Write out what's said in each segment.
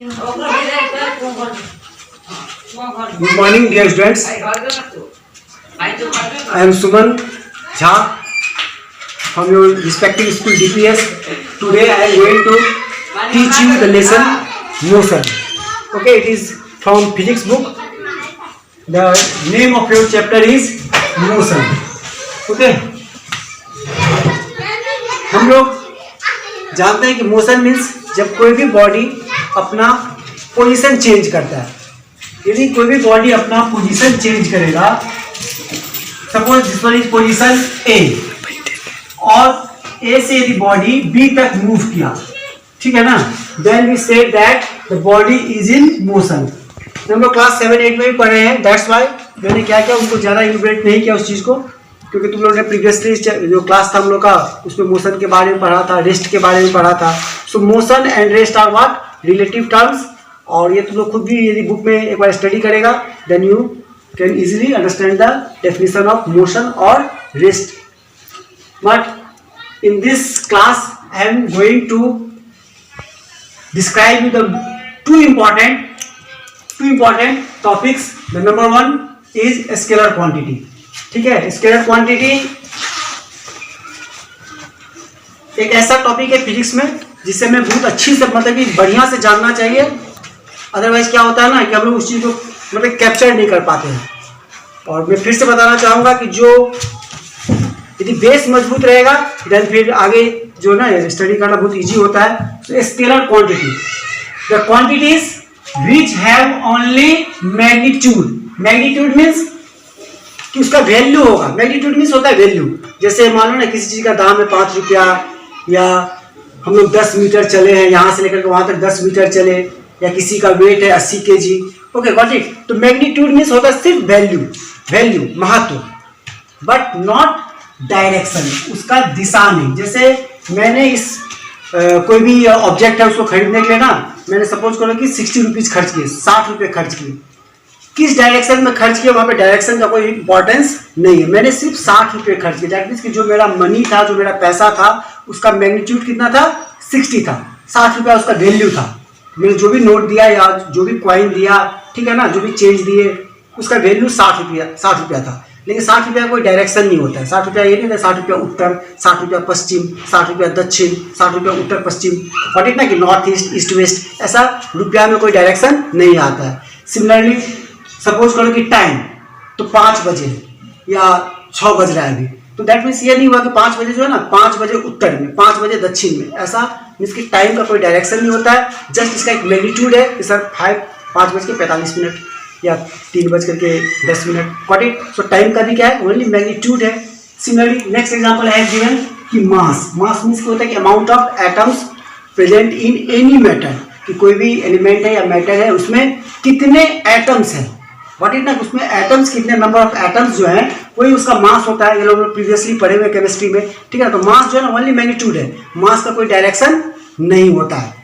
Good morning, dear students. I am Suman Jha from your respective school DPS. Today I am going to teach you the lesson motion. Okay, it is from physics book. The name of your chapter is motion. Okay, हम लोग जानते हैं कि motion means जब कोई भी body अपना position change करता है। यदि कोई भी बॉडी अपना पोजीशन चेंज करेगा, suppose this one is position A, और ए से यदि बॉडी बी तक मूव किया, ठीक है ना, then we say that the body is in motion. हम लोग क्लास 7-8 में भी पढ़े हैं, दैट्स वाई मैंने क्या किया, उनको ज़्यादा इलैबोरेट नहीं किया उस चीज़ को, क्योंकि तुम लोगों ने प्रीवियसली जो क्लास था हम लोग का उसमें मोशन के बारे में पढ़ा था, रेस्ट के बारे में पढ़ा था। So motion and rest are what relative terms, और ये तुम लोग खुद भी यदि बुक में एक बार स्टडी करेगा then you can easily understand the definition of motion और rest. But in this class I am going to describe you the two important topics. The number 1 is scalar quantity. ठीक है, scalar quantity एक ऐसा topic है physics में जिससे हमें बहुत अच्छी से मतलब कि बढ़िया से जानना चाहिए। अदरवाइज क्या होता है ना कि हम लोग उस चीज़ को मतलब कैप्चर नहीं कर पाते हैं। और मैं फिर से बताना चाहूँगा कि जो यदि बेस मजबूत रहेगा देन फिर आगे जो ना स्टडी करना बहुत इजी होता है। तो scalar quantity, the quantities which have only magnitude means कि उसका वैल्यू होगा। मैग्नीट्यूड मीन्स होता है वैल्यू। जैसे मान लो ना किसी चीज़ का दाम है 5 रुपया, या हम लोग 10 मीटर चले हैं, यहाँ से लेकर के वहाँ तक 10 मीटर चले, या किसी का वेट है 80 kg। Okay got it. तो मैग्नीट्यूड मीन्स होता है सिर्फ वैल्यू महत्व, बट नॉट डायरेक्शन, उसका दिशा नहीं। जैसे मैंने इस कोई भी ऑब्जेक्ट है उसको खरीदने के लिए ना मैंने सपोज करो कि 60 रुपीज़ खर्च किए, 60 रुपये खर्च किए, किस डायरेक्शन में खर्च किया वहाँ पे डायरेक्शन का कोई इंपॉर्टेंस नहीं है, मैंने सिर्फ 60 रुपये खर्च किए। दैट मीन्स कि जो मेरा मनी था, जो मेरा पैसा था, उसका मैग्नीट्यूड कितना था, 60 था, 60 रुपया उसका वैल्यू था। मैंने जो भी नोट दिया या जो भी कॉइन दिया, ठीक है ना, जो भी चेंज दिए, उसका वैल्यू 60 रुपया था। लेकिन 60 रुपया कोई डायरेक्शन नहीं होता है। 60 रुपया ये नहीं था 60 रुपया उत्तर, 60 रुपया पश्चिम, 60 रुपया दक्षिण, 60 रुपया उत्तर पश्चिम, और ना कि नॉर्थ ईस्ट वेस्ट, ऐसा रुपया में कोई डायरेक्शन नहीं आता है। सिमिलरली सपोज करो कि टाइम तो 5 बजे या 6 बज रहा है अभी, तो दैट मीन्स ये नहीं हुआ कि 5 बजे जो है ना 5 बजे उत्तर में, 5 बजे दक्षिण में, ऐसा मीन्स कि टाइम का कोई डायरेक्शन नहीं होता है। जस्ट इसका एक मैग्नीट्यूड है कि सर 5:45 या 3:10। Got it. सो टाइम का भी क्या है, ओनली मैग्नीट्यूड है। सिमिलरली नेक्स्ट एग्जांपल है गिवन कि मास मीन्स क्या होता है कि amount of atoms present in any matter, कि कोई भी एलिमेंट है या मैटर है उसमें कितने एटम्स हैं। व्हाट इज ना, उसमें एटम्स कितने, नंबर ऑफ एटम्स जो है वही उसका मास होता है। ये लोग प्रीवियसली पढ़े हुए केमिस्ट्री में, ठीक है। तो मास जो है ना ओनली मैग्नीट्यूड है, मास का कोई डायरेक्शन नहीं होता है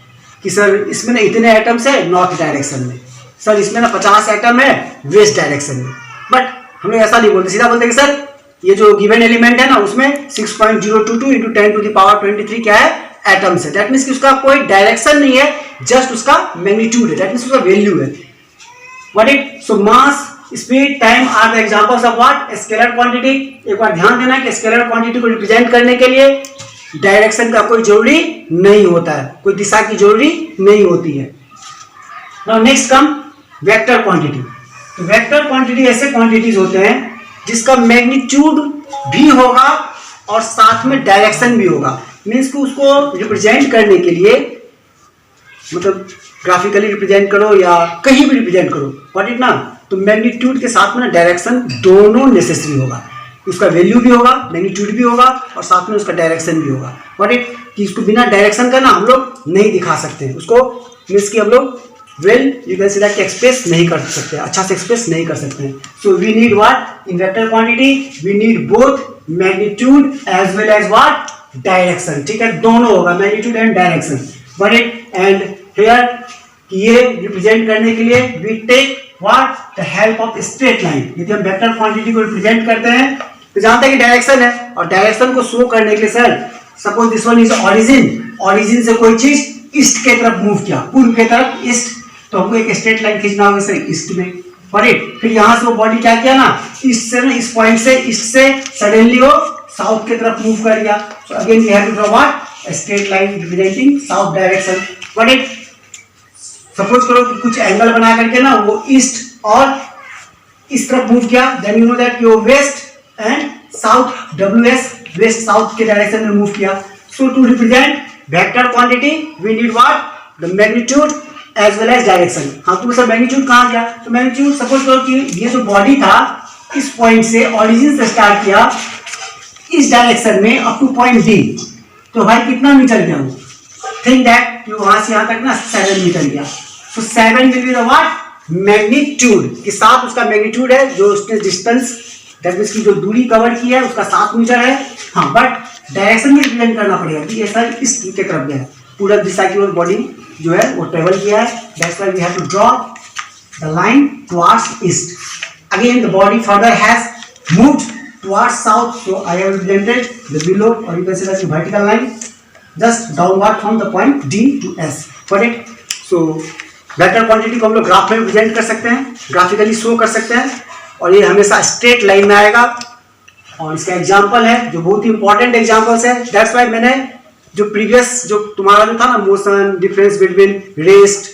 कि सर इसमें ना इतने एटम्स है नॉर्थ डायरेक्शन में, सर इसमें ना 50 एटम है वेस्ट डायरेक्शन में। बट हम लोग ऐसा नहीं बोलते, सीधा बोलते कि सर ये जो गिवन एलिमेंट है ना उसमें 6.022 × 10⁻23 क्या है, एटम्स है। दैट मीन्स कि उसका कोई डायरेक्शन नहीं है, जस्ट उसका मैग्नीट्यूड है, दैट मीन्स उसका वैल्यू है। What it? So mass, speed, time are the examples of what? Scalar quantity. एक बार ध्यान देना कि स्केलर क्वांटिटी को रिप्रेजेंट करने के लिए डायरेक्शन का कोई जरूरी नहीं होता है, कोई दिशा की जरूरी नहीं होती है। Now next come vector quantity. तो वेक्टर क्वांटिटी ऐसे क्वांटिटीज होते हैं जिसका मैग्नीट्यूड भी होगा और साथ में डायरेक्शन भी होगा। मीन्स कि उसको रिप्रेजेंट करने के लिए मतलब ग्राफिकली रिप्रेजेंट करो या कहीं भी रिप्रेजेंट करो, व्हाट इट ना, तो मैग्नीट्यूड के साथ में ना डायरेक्शन दोनों नेसेसरी होगा। उसका वैल्यू भी होगा, मैग्नीट्यूड भी होगा, और साथ में उसका डायरेक्शन भी होगा। व्हाट इट कि इसको बिना डायरेक्शन का ना हम लोग नहीं दिखा सकते हैं, उसको मीन्स कि हम लोग you can see that express नहीं कर सकते, अच्छा से एक्सप्रेस नहीं कर सकते हैं। So we need what in vector quantity, we need both magnitude as well as what direction. ठीक है, दोनों होगा, magnitude and direction. What it and here ये रिप्रेजेंट करने के लिए we take what the help of straight line. यदि हम वेक्टर क्वांटिटी को रिप्रेजेंट करते हैं तो जानते हैं कि डायरेक्शन है, और डायरेक्शन को शो करने के लिए sir suppose this one is origin, origin से कोई चीज ईस्ट के तरफ मूव किया, पूर्व के तरफ ईस्ट, तो हमको एक स्ट्रेट लाइन खींचना होगा सर ईस्ट में, करेक्ट। फिर यहाँ से वो बॉडी क्या किया ना, ईस्ट से ना, इस पॉइंट से ईस्ट से सडनली वो साउथ की तरफ मूव कर गया। So again we have to draw what, a straight line representing south direction, correct. Suppose करो कि कुछ एंगल बना करके ना वो ईस्ट और इस तरफ मूव किया, then you know that your west and south, WS west south के डायरेक्शन में मूव किया। So to represent vector quantity we need what, the magnitude as well as direction. हाँ तो सर मैग्नीट्यूड कहाँ गया, तो मैग्नीट्यूड सपोज करो कि ये जो बॉडी था इस पॉइंट से ऑरिजिन से स्टार्ट किया इस डायरेक्शन में अप टू पॉइंट डी, तो भाई कितना मीटर गया वो, थिंक दैट कि वहां से यहां तक ना 7 मीटर गया। सो 7 will be the what, magnitude के साथ उसका मैग्नीट्यूड है, जो उसने डिस्टेंस दैट मींस की जो दूरी कवर की है उसका 7 मीटर है। हाँ बट डायरेक्शन में रिप्रेजेंट करना पड़ेगा कि ये सर इस की तरफ गया, पूरा दिशा की ओर बॉडी जो है वो ट्रेवल किया है, that's why we have to draw the line towards east. Again the body further has moved towards south, so I have represented the below, or you can say that's a vertical line just downward from the point D to S, correct। so vector quantity को हम लोग graph में represent कर सकते हैं, graphically show कर सकते हैं, और ये हमेशा स्ट्रेट लाइन में आएगा। और इसका एग्जांपल है जो बहुत ही इंपॉर्टेंट एग्जांपल्स है, दैट्स व्हाई मैंने जो प्रीवियस जो तुम्हारा जो था ना मोशन, डिफरेंस बिटवीन रेस्ट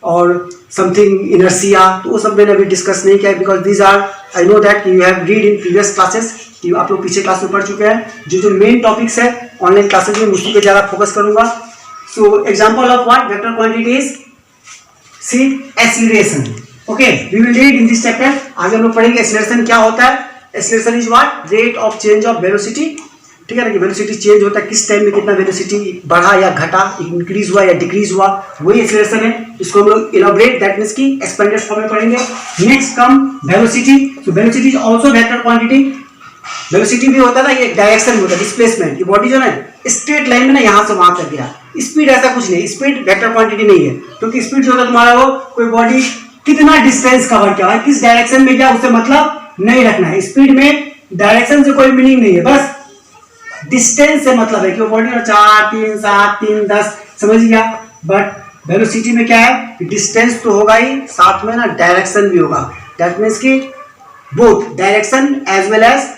और समथिंग इनर्शिया, तो वो सब मैंने अभी डिस्कस नहीं किया, because these are I know that you have read in previous classes, कि आप लोग पीछे क्लास में पढ़ चुके हैं। जो मेन टॉपिक्स है ऑनलाइन क्लासेस में उसी पे ज़्यादा फोकस करूंगा। So example of what vector quantity is see acceleration, okay we will read in this chapter. आगे हम लोग पढ़ेंगे एक्सीलरेशन क्या होता है। Acceleration is what, rate of change of velocity, ठीक है ना, कि वेलोसिटी चेंज होता है, किस टाइम में कितना वेलोसिटी बढ़ा या घटा, इंक्रीज हुआ या डिक्रीज हुआ, वही एक्सीलरेशन है। इसको हम लोग इलैबोरेट दैट मींस की एक्सपेंडेड फॉर्म में पढ़ेंगे। Next come velocity, so velocity is also vector quantity. Velocity भी होता है ना, ये डायरेक्शन में होता है, डिस्प्लेसमेंट, ये बॉडी जो है स्ट्रेट लाइन में ना यहाँ से वहां तक गया। स्पीड ऐसा कुछ नहीं, स्पीड वेक्टर क्वांटिटी नहीं है, क्योंकि स्पीड जो होता है तुम्हारा वो कोई बॉडी कितना डिस्टेंस कवर किया है, किस डायरेक्शन में गया उससे मतलब नहीं रखना है। स्पीड में डायरेक्शन से कोई मीनिंग नहीं है, बस डिस्टेंस से मतलब है कि वो बॉडी 4, 3, 7, 3, 10 समझ गया। बट वेलोसिटी में क्या है कि डिस्टेंस तो होगा ही, साथ में ना डायरेक्शन भी होगा, दैट मींस कि both direction as well as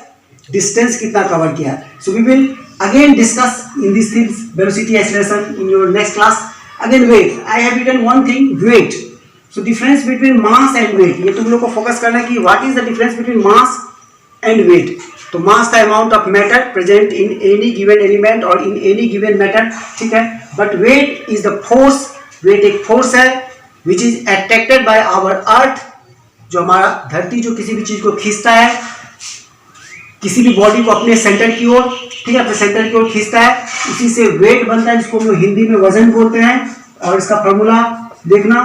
distance कितना कवर किया है। So we will again discuss in this things velocity acceleration in your next class. Again weight, I have written one thing, weight. So difference between mass and weight, ये तुम लोग को focus करना है कि what is the difference between mass and weight. तो mass the amount of matter present in any given element और in any given matter, ठीक है। But weight is the force, weight एक फोर्स है which is attracted by our earth, जो हमारा धरती जो किसी भी चीज को खींचता है, किसी भी बॉडी को अपने सेंटर की ओर, ठीक है, अपने सेंटर की ओर खींचता है, उसी से वेट बनता है, जिसको हम लोग हिंदी में वजन बोलते हैं। और इसका फॉर्मूला देखना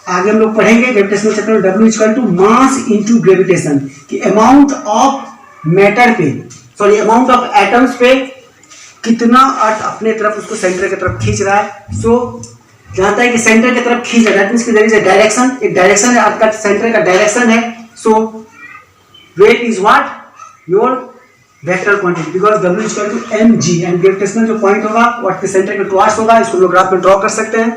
आगे हम लोग पढ़ेंगे ग्रेविटेशनल चैप्टर में, W equal to mass into gravitation, कि अमाउंट ऑफ मैटर पे, सॉरी अमाउंट ऑफ एटम्स पे कितना अर्थ अपने तरफ उसको सेंटर की तरफ खींच रहा है। सो जानता है कि सेंटर की तरफ खींच रहा है, दैट मींस कि देयर इज अ डायरेक्शन, एक डायरेक्शन है, अर्थ का सेंटर का डायरेक्शन है। So weight is what, your vector quantity, because W equal to mg, and gravitational जो पॉइंट होगा वो अर्थ के सेंटर के टुवर्ड्स होगा। इसको लोग ग्राफ में ड्रॉ कर सकते हैं।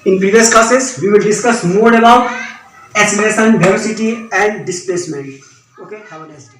In previous classes, we will discuss more about acceleration, velocity, and displacement. Okay, have a nice day.